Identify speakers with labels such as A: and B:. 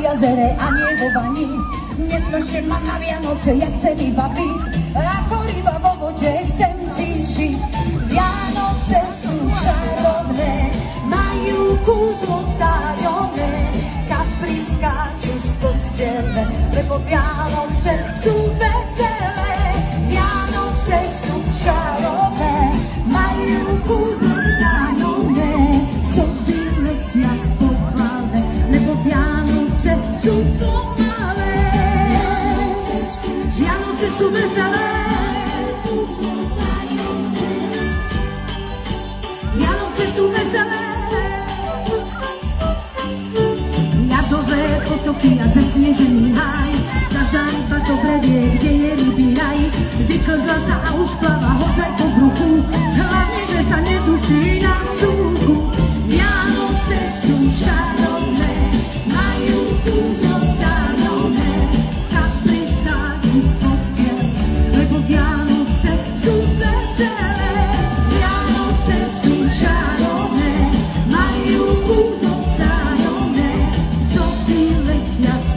A: jazere a nie vo vani. Nesmršte ma na Vianoce, ja chcem iba byť, ako ryba vo vode chcem si žiť. Vianoce sú čarovné, majú kúzlo tajomné, kapry skáču z postele, lebo Vianoce sú veselé. Vianoce sú čarovné, majú kúzlo tajomné, soby letia z pochvále, lebo Vianoce sú pomalé. Vianoce sú veselé. Vianoce sú veselé. Ľadové potoky a zasnežený háj, každá ryba dobre vie, kde je rybí raj. Vyklzla sa a už pláva hodzaj po bruchu, hlavne, že sa nedusí na súku. Vianoce sú čarovné, majú kúzlo tajomné, kapry skáču z postiel, lebo Vianoce sú veselé. Vianoce sú čarovné, majú kúzlo tajomné, soby letia z